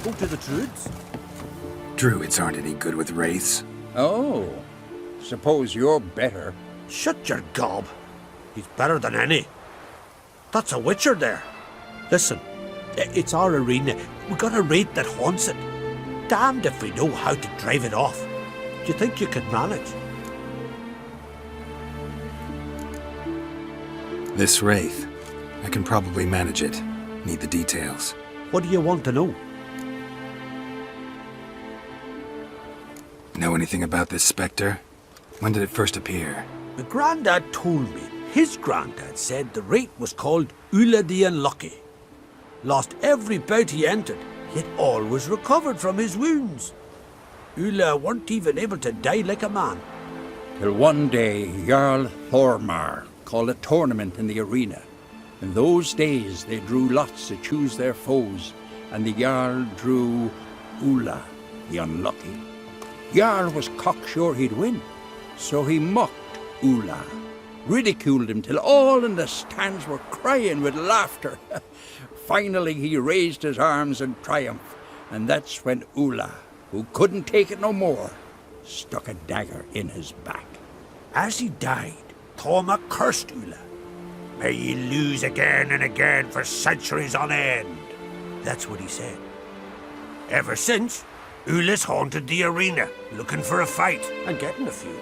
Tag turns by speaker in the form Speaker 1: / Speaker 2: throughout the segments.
Speaker 1: spoke to the druids.
Speaker 2: Druids aren't any good with wraiths.
Speaker 3: Oh, suppose you're better.
Speaker 1: Shut your gob. He's better than any. That's a witcher there. Listen, it's our arena. We got a wraith that haunts it. Damned if we know how to drive it off. Do you think you could manage?
Speaker 2: This wraith. I can probably manage it. Need the details.
Speaker 1: What do you want to know?
Speaker 2: Know anything about this spectre? When did it first appear?
Speaker 1: My granddad told me his granddad said the wraith was called Ulla the Unlucky. Lost every bout he entered, yet always recovered from his wounds. Ulla weren't even able to die like a man.
Speaker 3: Till one day, Jarl Thormar called a tournament in the arena. In those days, they drew lots to choose their foes, and the Jarl drew Ulla the Unlucky. Jarl was cocksure he'd win, so he mocked Ulla, ridiculed him till all in the stands were crying with laughter. Finally, he raised his arms in triumph, and that's when Ulla, who couldn't take it no more, stuck a dagger in his back.
Speaker 1: As he died, Thormar cursed Ulla. May ye lose again and again for centuries on end. That's what he said. Ever since, Ulla's haunted the arena, looking for a fight and getting a few.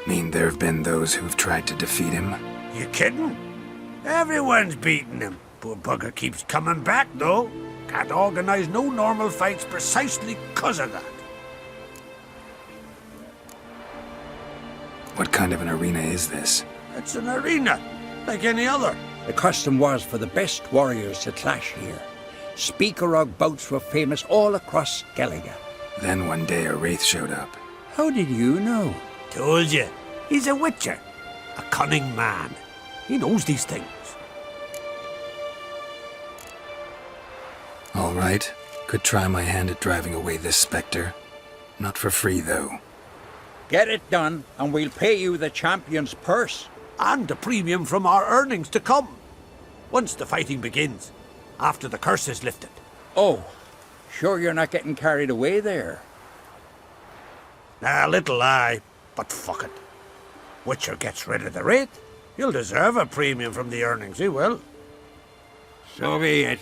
Speaker 2: Mean there have been those who've tried to defeat him?
Speaker 1: You kidding? Everyone's beating him. Poor bugger keeps coming back, though. Can't organize no normal fights precisely 'cause of that.
Speaker 2: What kind of an arena is this?
Speaker 1: It's an arena, like any other.
Speaker 3: The custom was for the best warriors to clash here. Speakerog bouts were famous all across Skellige.
Speaker 2: Then one day a wraith showed up.
Speaker 3: How did you know?
Speaker 1: Told you, he's a witcher. A cunning man. He knows these things.
Speaker 2: All right, could try my hand at driving away this spectre. Not for free, though.
Speaker 3: Get it done, and we'll pay you the champion's purse.
Speaker 1: And a premium from our earnings to come. Once the fighting begins. After the curse is lifted.
Speaker 3: Oh, sure you're not getting carried away there?
Speaker 1: A little lie, but fuck it. Witcher gets rid of the wraith. He'll deserve a premium from the earnings, he will.
Speaker 4: So be it.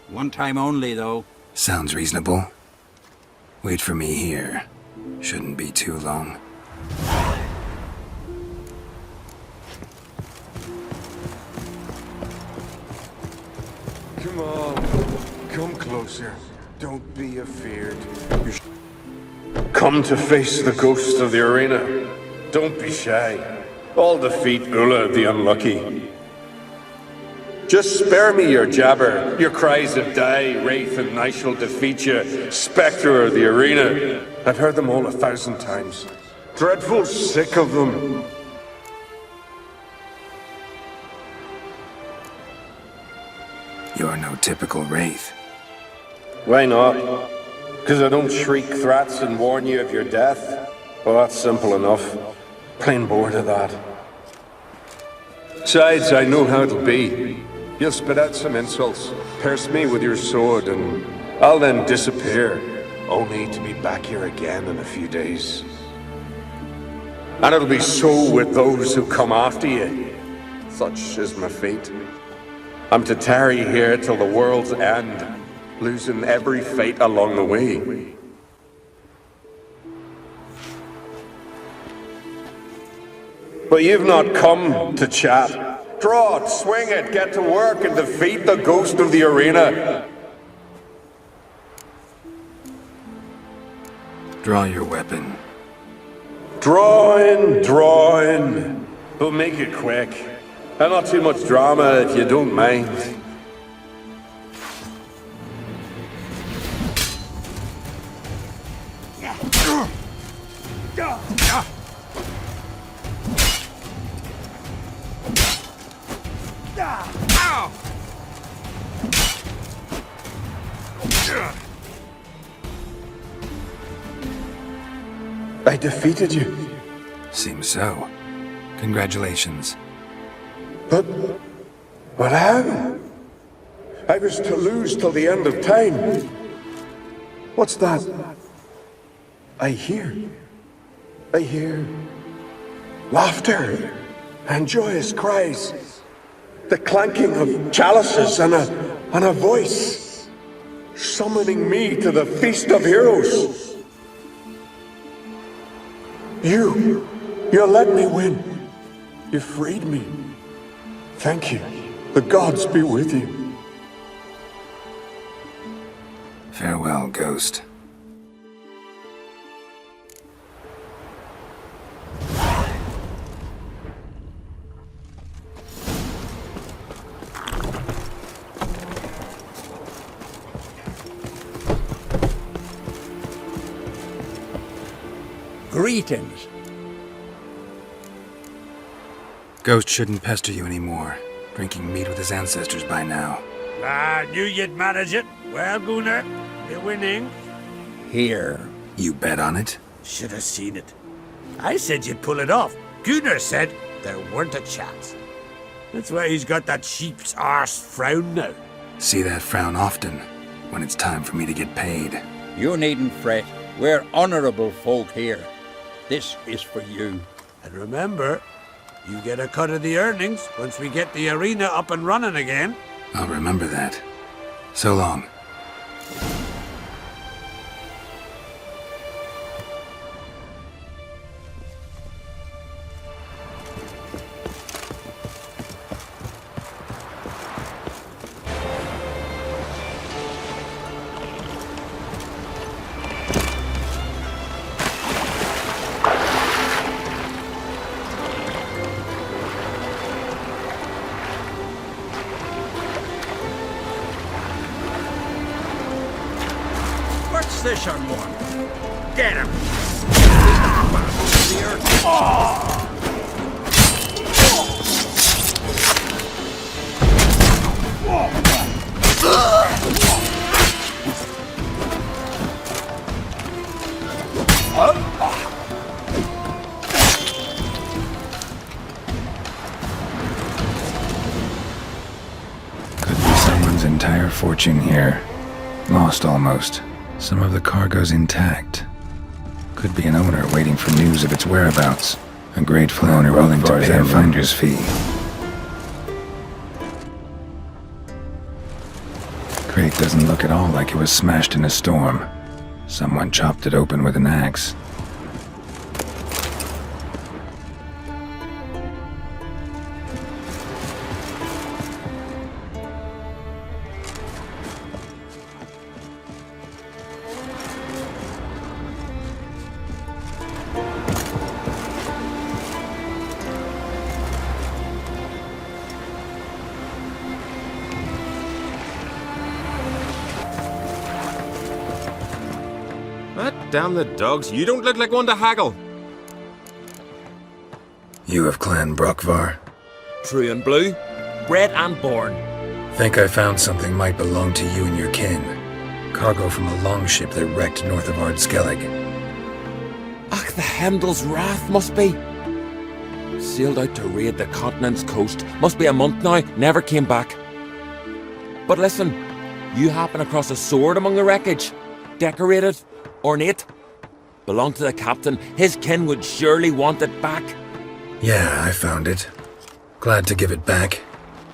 Speaker 4: One time only, though.
Speaker 2: Sounds reasonable. Wait for me here. Shouldn't be too long.
Speaker 5: Come on. Come closer. Don't be afeard.
Speaker 6: Come to face the ghost of the arena. Don't be shy. I'll defeat Ulla the Unlucky. Just spare me your jabber, your cries of die, wraith, and I shall defeat you, spectre of the arena. I've heard them all 1,000 times. Dreadful sick of them.
Speaker 2: You're no typical wraith.
Speaker 6: Why not? Because I don't shriek threats and warn you of your death? Well, that's simple enough. Plain bored of that. Besides, I know how it'll be. You'll spit out some insults, pierce me with your sword, and I'll then disappear, only to be back here again in a few days. And it'll be so with those who come after you. Such is my fate. I'm to tarry here till the world's end, losing every fate along the way. But you've not come to chat. Draw it, swing it, get to work and defeat the ghost of the arena.
Speaker 2: Draw your weapon.
Speaker 6: Drawing. But make it quick. And not too much drama if you don't mind. I defeated you.
Speaker 2: Seems so. Congratulations.
Speaker 6: But how? I was to lose till the end of time.
Speaker 5: What's that? I hear laughter and joyous cries. The clanking of chalices and a voice summoning me to the feast of heroes. You let me win. You freed me. Thank you. The gods be with you.
Speaker 2: Farewell, Ghost.
Speaker 3: Greetings.
Speaker 2: Ghost shouldn't pester you anymore. Drinking meat with his ancestors by now.
Speaker 1: I knew you'd manage it. Well, Gunnar, you're winning.
Speaker 3: Here.
Speaker 2: You bet on it?
Speaker 1: Should have seen it. I said you'd pull it off. Gunnar said there weren't a chance. That's why he's got that sheep's arse frown now.
Speaker 2: See that frown often, when it's time for me to get paid.
Speaker 3: You needn't fret. We're honorable folk here. This is for you.
Speaker 1: And remember, you get a cut of the earnings once we get the arena up and running again.
Speaker 2: I'll remember that. So long.
Speaker 3: What's this on one? Get him!
Speaker 2: Could be someone's entire fortune here. Lost almost. Some of the cargo's intact. Could be an owner waiting for news of its whereabouts. A grateful owner willing to pay a finder's fee. Crate doesn't look at all like it was smashed in a storm. Someone chopped it open with an axe.
Speaker 7: Damn the dogs, you don't look like one to haggle.
Speaker 2: You of Clan Brockvar?
Speaker 7: True and blue, bred and born.
Speaker 2: Think I found something might belong to you and your kin. Cargo from a longship that wrecked north of Ardskellig.
Speaker 7: Ach, the Heimdall's Wrath must be. Sailed out to raid the continent's coast. Must be a month now, never came back. But listen, you happen across a sword among the wreckage. Decorated, ornate. Belonged to the captain. His kin would surely want it back.
Speaker 2: Yeah, I found it. Glad to give it back,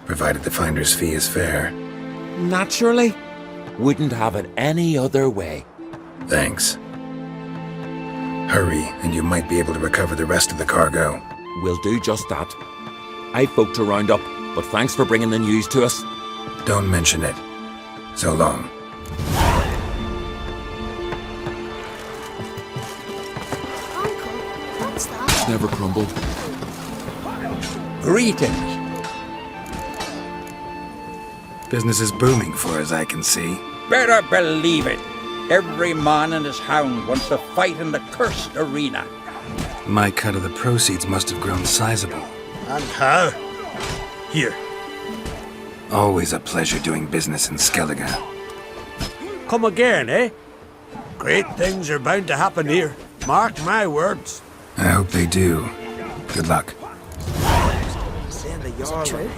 Speaker 2: provided the finder's fee is fair.
Speaker 7: Naturally. Wouldn't have it any other way.
Speaker 2: Thanks. Hurry, and you might be able to recover the rest of the cargo.
Speaker 7: We'll do just that. I've folk to round up, but thanks for bringing the news to us.
Speaker 2: Don't mention it. So long.
Speaker 8: Uncle, what's that?
Speaker 7: Never crumbled.
Speaker 3: Greetings.
Speaker 2: Business is booming for as I can see.
Speaker 3: Better believe it. Every man and his hound wants to fight in the cursed arena.
Speaker 2: My cut of the proceeds must have grown sizable.
Speaker 1: And how? Here.
Speaker 2: Always a pleasure doing business in Skellige.
Speaker 1: Come again, eh? Great things are bound to happen here. Mark my words.
Speaker 2: I hope they do. Good luck.
Speaker 8: True.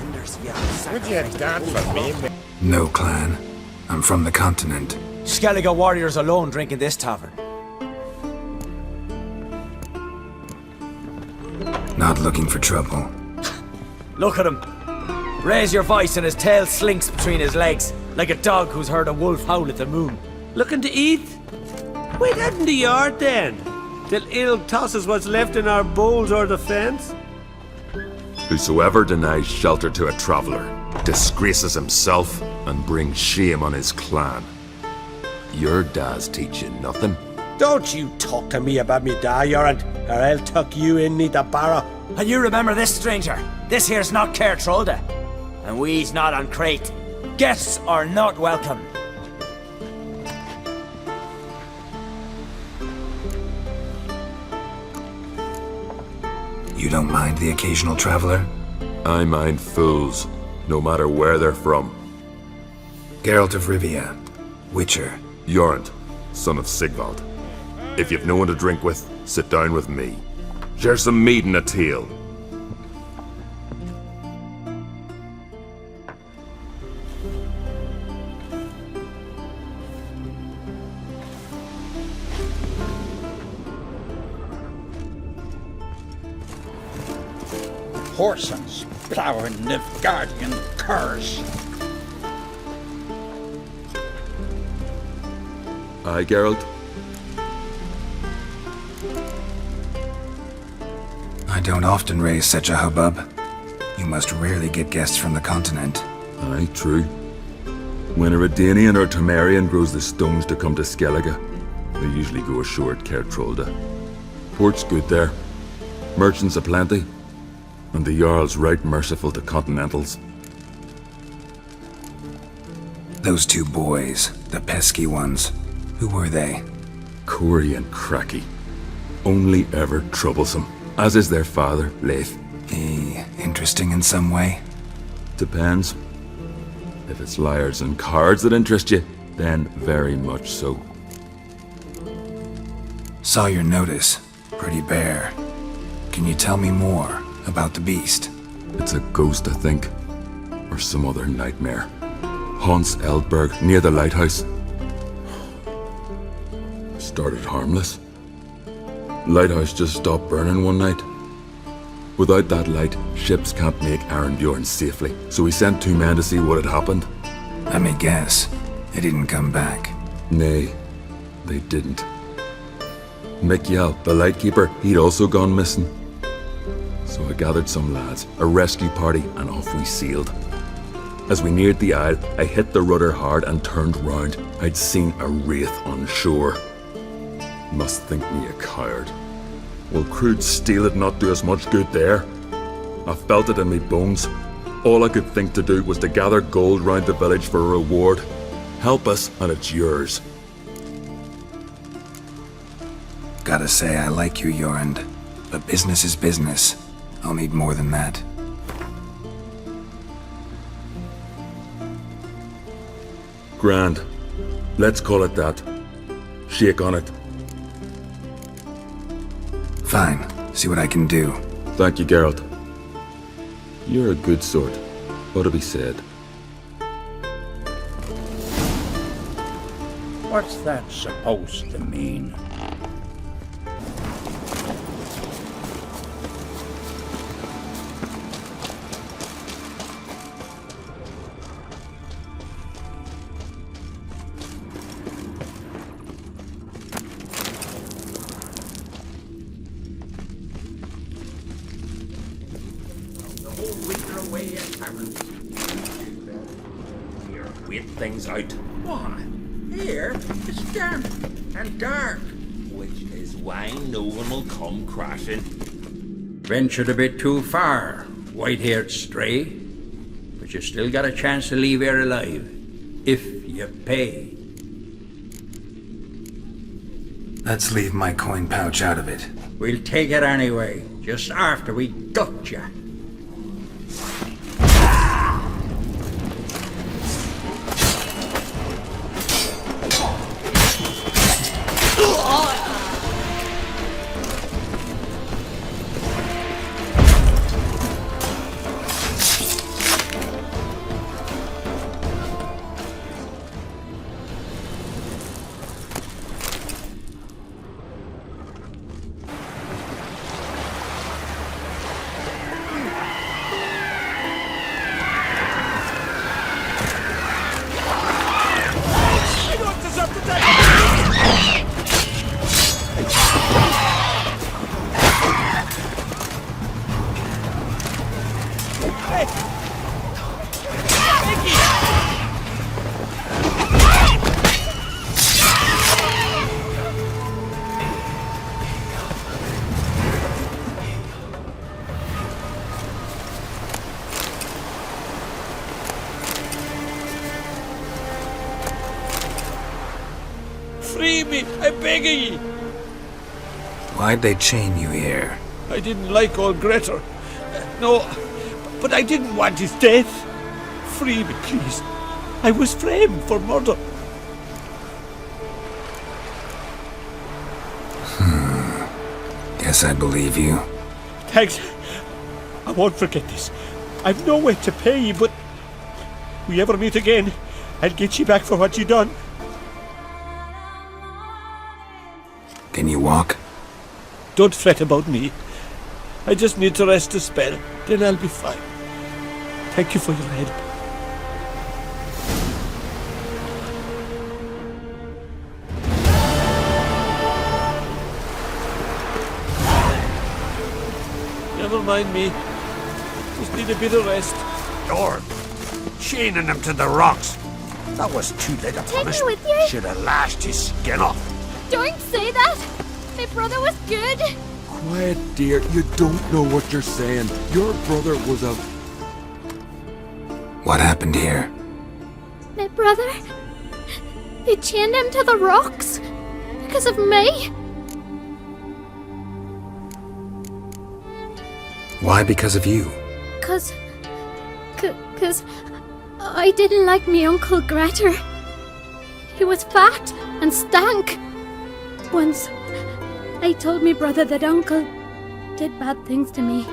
Speaker 2: No, clan. I'm from the continent.
Speaker 9: Skellige warriors alone drink in this tavern.
Speaker 2: Not looking for trouble.
Speaker 9: Look at him. Raise your voice and his tail slinks between his legs, like a dog who's heard a wolf howl at the moon.
Speaker 1: Looking to eat? Wait out in the yard then, till ill tosses what's left in our bowls or the fence.
Speaker 10: Whosoever denies shelter to a traveller disgraces himself and brings shame on his clan. Your da's teach you nothing.
Speaker 1: Don't you talk to me about me da, Yorant, or I'll tuck you in neath the barrow.
Speaker 9: And you remember this, stranger. This here's not Caer Trolda. And we's not on Crate. Guests are not welcome.
Speaker 2: You don't mind the occasional traveler?
Speaker 10: I mind fools, no matter where they're from.
Speaker 2: Geralt of Rivia, Witcher.
Speaker 10: Jorund, son of Sigvald. If you've no one to drink with, sit down with me. Share some mead and a tale.
Speaker 3: Whoresomes, plowing Nilfgaardian curs.
Speaker 10: Aye, Geralt?
Speaker 2: I don't often raise such a hubbub. You must rarely get guests from the continent.
Speaker 10: Aye, true. When a Redanian or Temerian grows the stones to come to Skellige, they usually go ashore at Caer Trolda. Port's good there. Merchants aplenty. And the Jarl's right merciful to continentals.
Speaker 2: Those two boys, the pesky ones, who were they?
Speaker 10: Corey and Cracky. Only ever troublesome, as is their father, Leif.
Speaker 2: Interesting in some way?
Speaker 10: Depends. If it's liars and cards that interest you, then very much so.
Speaker 2: Saw your notice. Pretty bare. Can you tell me more about the beast?
Speaker 10: It's a ghost, I think. Or some other nightmare. Haunts ELOBERG, near the lighthouse. Started harmless. Lighthouse just stopped burning one night. Without that light, ships can't make Arenbjorn safely, so we sent 2 men to see what had happened.
Speaker 2: I may guess. They didn't come back.
Speaker 10: Nay, they didn't. Mikjal, the lightkeeper, he'd also gone missing. So I gathered some lads, a rescue party, and off we sailed. As we neared the isle, I hit the rudder hard and turned round. I'd seen a wraith on shore. Must think me a coward. Will crude steel it not do us much good there? I felt it in me bones. All I could think to do was to gather gold round the village for a reward. Help us, and it's yours.
Speaker 2: Gotta say, I like you, Jorund. But business is business. I'll need more than that.
Speaker 10: Grand. Let's call it that. Shake on it.
Speaker 2: Fine. See what I can do.
Speaker 10: Thank you, Geralt. You're a good sort. Ought to be said.
Speaker 3: What's that supposed to mean?
Speaker 7: Here, wait things out.
Speaker 3: Why? Here, it's damp and dark.
Speaker 7: Which is why no one will come crashing.
Speaker 3: Ventured a bit too far, white-haired stray. But you still got a chance to leave here alive. If you pay.
Speaker 2: Let's leave my coin pouch out of it.
Speaker 3: We'll take it anyway, just after we gut you.
Speaker 1: Free me, I beg of ye.
Speaker 2: Why'd they chain you here?
Speaker 1: I didn't like old GROTTO. No, but I didn't want his death. Free me, please. I was framed for murder.
Speaker 2: Guess I believe you.
Speaker 1: Thanks. I won't forget this. I've no way to pay ye, but we ever meet again, I'll get ye back for what ye done.
Speaker 2: Can you walk?
Speaker 1: Don't fret about me. I just need to rest a spell, then I'll be fine. Thank you for your help. Never mind me. Just need a bit of rest. Lord, chaining him to the rocks. That was too late a punishment.
Speaker 8: me with you?
Speaker 1: Should have lashed his skin off.
Speaker 8: Don't say that! My brother was good!
Speaker 10: Quiet, dear. You don't know what you're saying. Your brother was a...
Speaker 2: What happened here?
Speaker 8: My brother? They chained him to the rocks? Because of me?
Speaker 2: Why because of you?
Speaker 8: Cause I didn't like me Uncle GROTTO. He was fat and stank. Once, I told me brother that Uncle did bad things to me.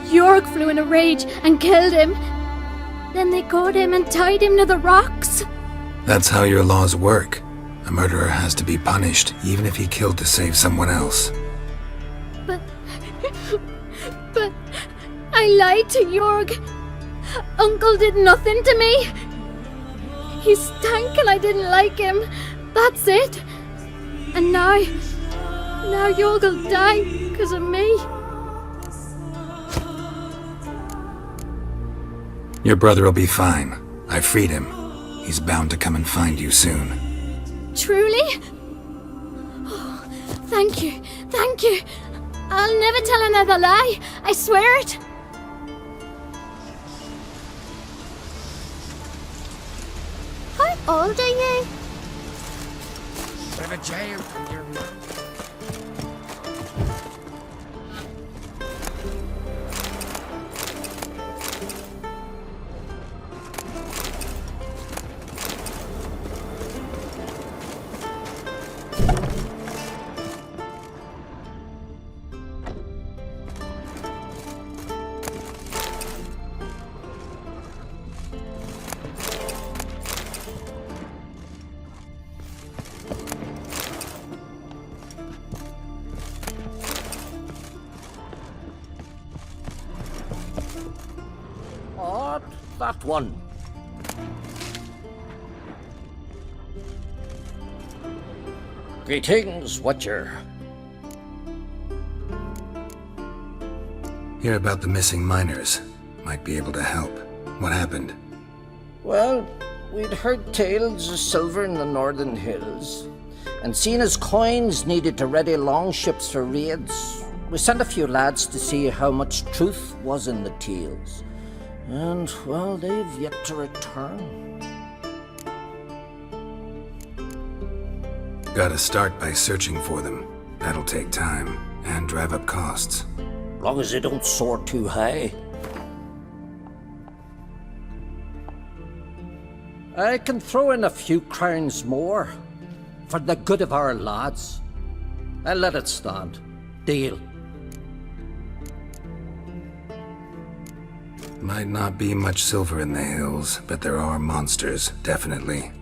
Speaker 8: Jorg flew in a rage and killed him. Then they caught him and tied him to the rocks.
Speaker 2: That's how your laws work. A murderer has to be punished, even if he killed to save someone else.
Speaker 8: But I lied to Jorg. Uncle did nothing to me. He stank and I didn't like him. That's it. And now Jorg will die because of me.
Speaker 2: Your brother will be fine. I freed him. He's bound to come and find you soon.
Speaker 8: Truly? Oh, thank you. I'll never tell another lie. I swear it. How old are you?
Speaker 7: Bit of a jail from your mouth.
Speaker 9: That one. Greetings, Watcher.
Speaker 2: Hear about the missing miners. Might be able to help. What happened?
Speaker 11: Well, we'd heard tales of silver in the northern hills, and seen as coins needed to ready longships for raids, we sent a few lads to see how much truth was in the tales. And, well, they've yet to return.
Speaker 2: Gotta start by searching for them. That'll take time, and drive up costs.
Speaker 11: Long as they don't soar too high. I can throw in a few crowns more, for the good of our lads. I'll let it stand. Deal.
Speaker 2: Might not be much silver in the hills, but there are monsters, definitely.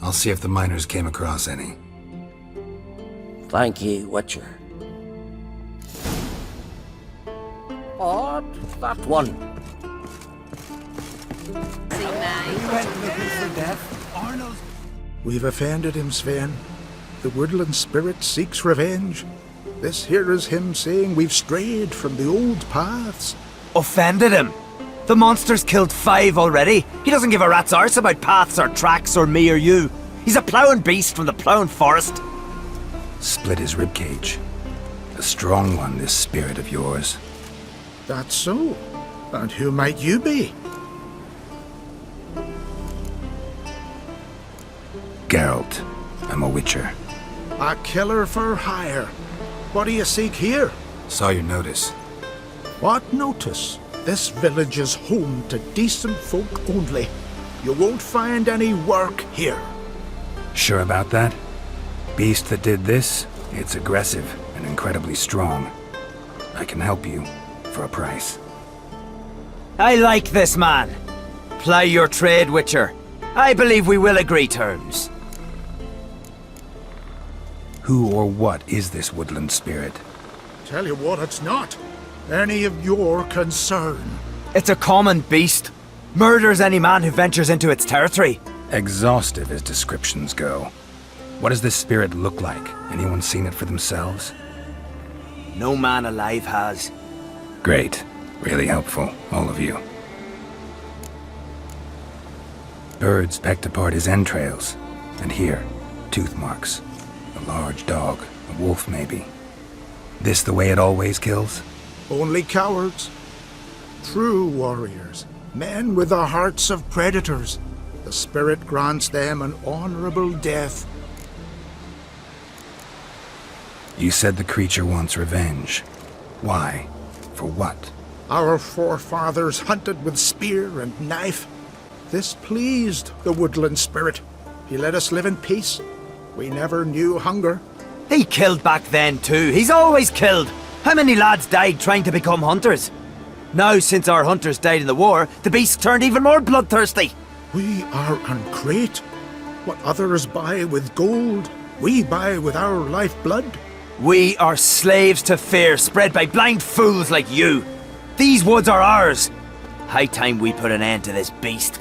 Speaker 2: I'll see if the miners came across any.
Speaker 11: Thank ye, Watcher. Odd, that one.
Speaker 12: We've offended him, Sven. The woodland spirit seeks revenge. This here is him saying we've strayed from the old paths.
Speaker 9: offended him. The monster's killed 5 already. He doesn't give a rat's arse about paths or tracks or me or you. He's a ploughing beast from the ploughing forest.
Speaker 2: Split his ribcage. A strong one, this spirit of yours.
Speaker 12: That's so. And who might you be?
Speaker 2: Geralt. I'm a witcher.
Speaker 12: A killer for hire. What do you seek here?
Speaker 2: Saw your notice.
Speaker 12: What notice? This village is home to decent folk only. You won't find any work here.
Speaker 2: Sure about that? Beast that did this, it's aggressive and incredibly strong. I can help you for a price.
Speaker 9: I like this man. Ply your trade, Witcher. I believe we will agree terms.
Speaker 2: Who or what is this woodland spirit?
Speaker 12: Tell you what, it's not any of your concern.
Speaker 9: It's a common beast. Murders any man who ventures into its territory.
Speaker 2: Exhaustive as descriptions go. What does this spirit look like? Anyone seen it for themselves?
Speaker 9: No man alive has.
Speaker 2: Great. Really helpful, all of you. Birds pecked apart his entrails. And here, tooth marks. A large dog, a wolf maybe. This the way it always kills?
Speaker 12: Only cowards. True warriors. Men with the hearts of predators. The spirit grants them an honorable death.
Speaker 2: You said the creature wants revenge. Why? For what?
Speaker 12: Our forefathers hunted with spear and knife. This pleased the woodland spirit. He let us live in peace. We never knew hunger.
Speaker 9: He killed back then too. He's always killed. How many lads died trying to become hunters? Now, since our hunters died in the war, the beast turned even more bloodthirsty.
Speaker 12: We are uncreate. What others buy with gold, we buy with our lifeblood.
Speaker 9: We are slaves to fear spread by blind fools like you. These woods are ours. High time we put an end to this beast.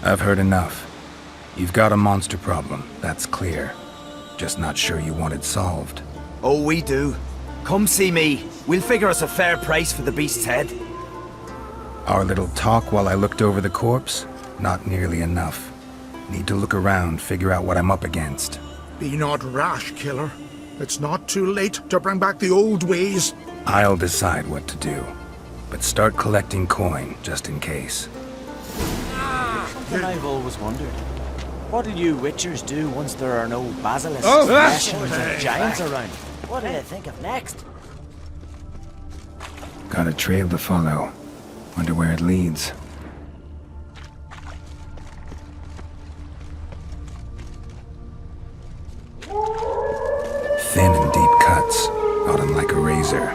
Speaker 2: I've heard enough. You've got a monster problem, that's clear. Just not sure you want it solved.
Speaker 9: Oh, we do. Come see me. We'll figure us a fair price for the beast's head.
Speaker 2: Our little talk while I looked over the corpse? Not nearly enough. Need to look around, figure out what I'm up against.
Speaker 12: Be not rash, killer. It's not too late to bring back the old ways.
Speaker 2: I'll decide what to do. But start collecting coin, just in case.
Speaker 13: And I've always wondered, what do you witchers do once there are no basilisks, Russians, and giants around? What do you think of next?
Speaker 2: Got a trail to follow. Wonder where it leads. Thin and deep cuts, got him like a razor.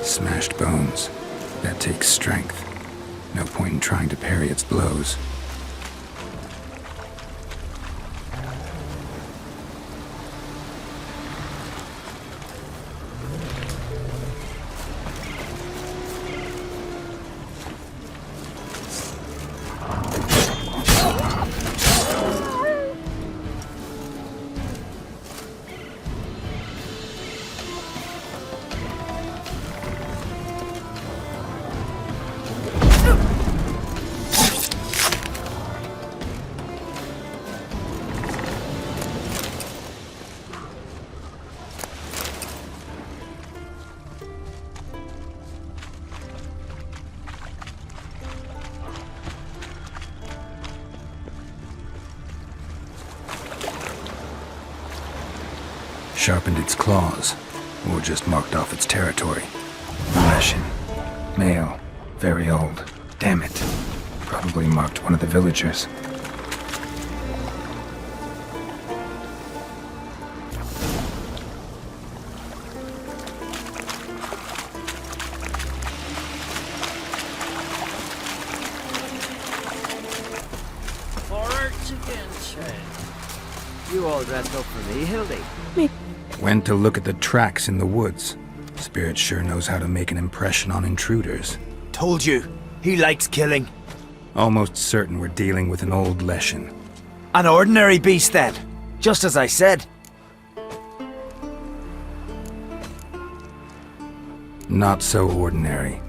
Speaker 2: Smashed bones. That takes strength. No point in trying to parry its blows. Sharpened its claws, or just marked off its territory. Russian. Male. Very old. Damn it. Probably marked one of the villagers.
Speaker 13: Forward to
Speaker 9: You all dressed up for me, Hildy?
Speaker 2: Went to look at the tracks in the woods. Spirit sure knows how to make an impression on intruders.
Speaker 9: Told you, he likes killing.
Speaker 2: Almost certain we're dealing with an old Leshen.
Speaker 9: An ordinary beast then, just as I said.
Speaker 2: Not so ordinary.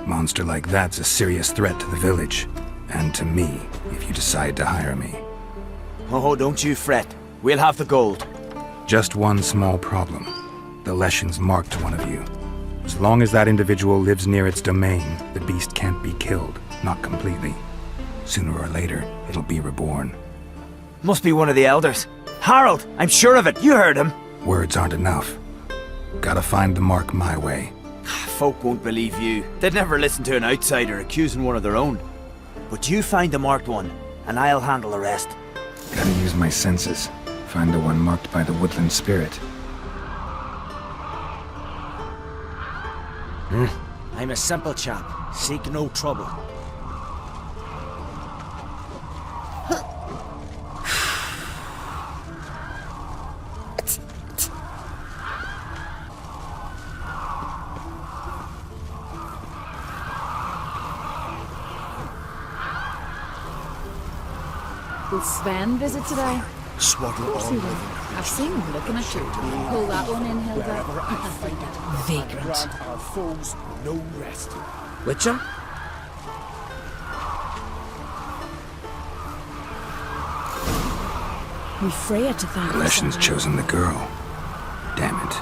Speaker 2: Monster like that's a serious threat to the village. And to me, if you decide to hire me.
Speaker 9: Oh, don't you fret. We'll have the gold.
Speaker 2: Just one small problem. The Leshen's marked one of you. As long as that individual lives near its domain, the beast can't be killed. Not completely. Sooner or later, it'll be reborn.
Speaker 9: Must be one of the elders. Harold, I'm sure of it. You heard him.
Speaker 2: Words aren't enough. Gotta find the mark my way.
Speaker 9: Folk won't believe you. They'd never listen to an outsider accusing one of their own. But you find the marked one, and I'll handle the rest.
Speaker 2: Gotta use my senses. Find the one marked by the woodland spirit.
Speaker 13: I'm a simple chap. Seek no trouble.
Speaker 14: Will Sven visit today?
Speaker 13: Swaddle all
Speaker 14: Of course I've seen him looking at you. Pull that one in, Hilda. Vagrant.
Speaker 13: Our foes no rest.
Speaker 7: Witcher?
Speaker 14: We've Freya to thank.
Speaker 2: The Leshen's chosen the girl. Damn it.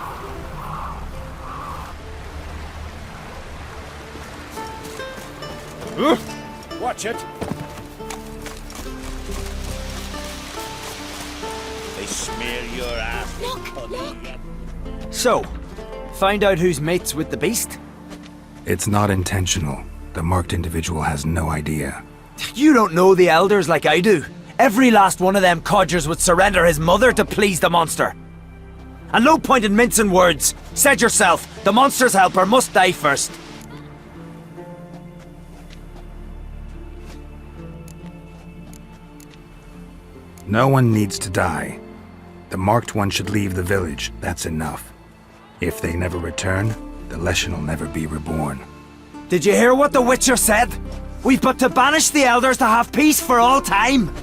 Speaker 1: Watch it. They smear your ass.
Speaker 9: So, find out who's mates with the beast?
Speaker 2: It's not intentional. The marked individual has no idea.
Speaker 9: You don't know the elders like I do. Every last one of them codgers would surrender his mother to please the monster. And no point in mincing words. Said yourself, the monster's helper must die first.
Speaker 2: No one needs to die. The marked one should leave the village. That's enough. If they never return, the Leshen will never be reborn.
Speaker 9: Did you hear what the Witcher said? We've but to banish the elders to have peace for all time.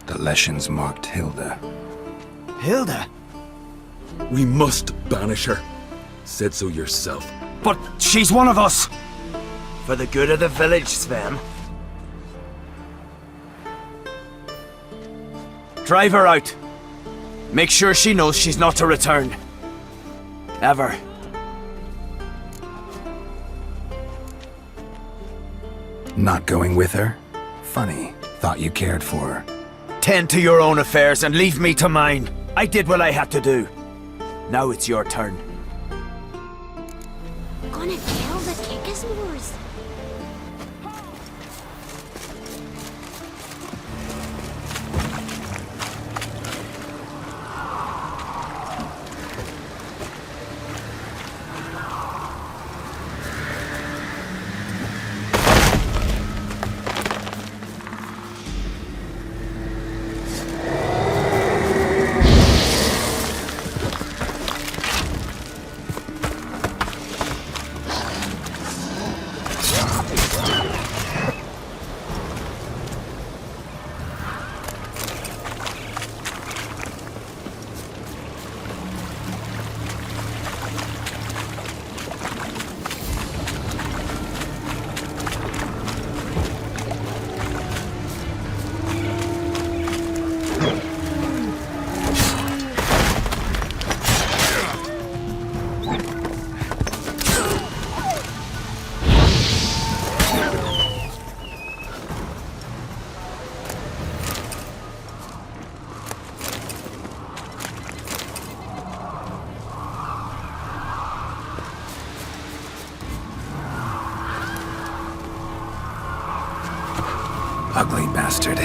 Speaker 2: The Leshen's marked Hilda.
Speaker 9: Hilda?
Speaker 10: We must banish her. Said so yourself.
Speaker 9: But she's one of us. For the good of the village, Sven. Drive her out. Make sure she knows she's not to return. Ever.
Speaker 2: Not going with her? Funny. Thought you cared for her.
Speaker 9: Tend to your own affairs and leave me to mine. I did what I had to do. Now it's your turn.
Speaker 8: Gonna kill the Kickasmores.
Speaker 2: Ugly bastard.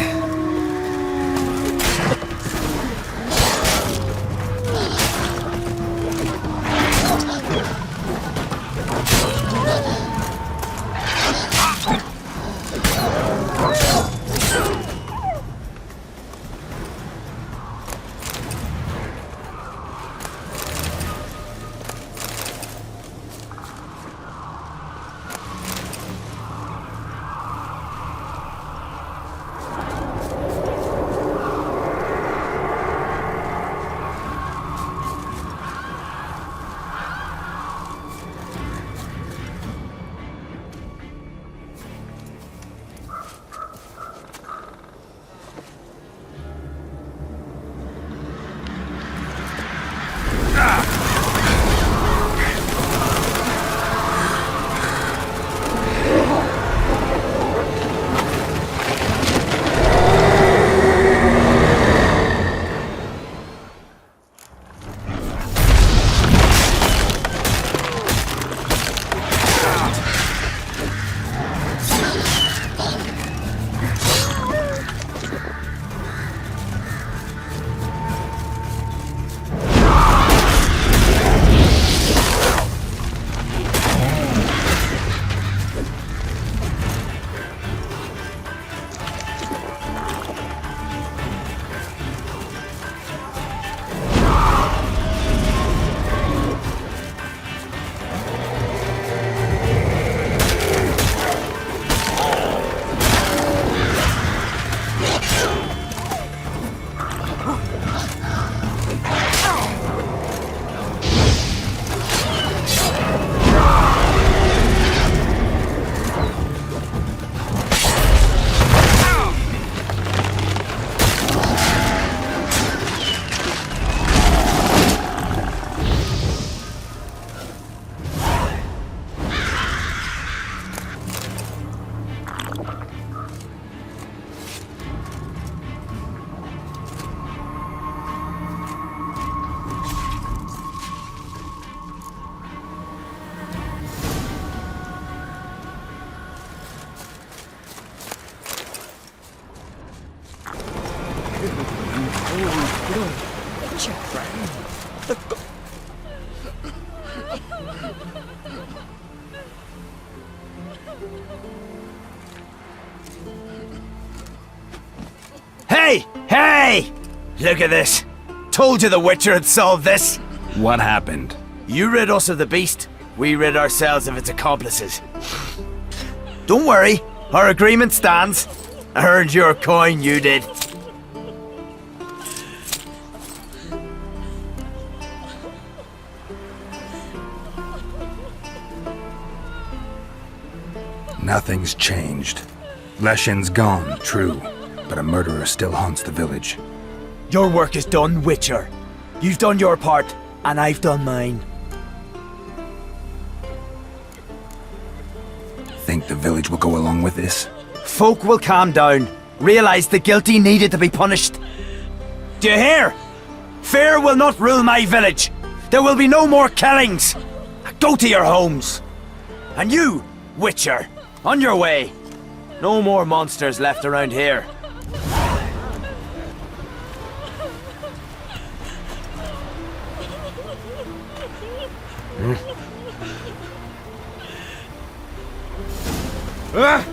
Speaker 9: Hey! Hey! Look at this. Told you the Witcher had solved this.
Speaker 2: What happened?
Speaker 9: You rid us of the beast. We rid ourselves of its accomplices. Don't worry. Our agreement stands. I earned your coin, you did.
Speaker 2: Nothing's changed. Leshin's gone, true, but a murderer still haunts the village.
Speaker 9: Your work is done, Witcher. You've done your part, and I've done mine.
Speaker 2: Think the village will go along with this?
Speaker 9: Folk will calm down, realize the guilty needed to be punished. Do you hear? Fear will not rule my village. There will be no more killings. Go to your homes. And you, Witcher, on your way. No more monsters left around here.
Speaker 4: Ah!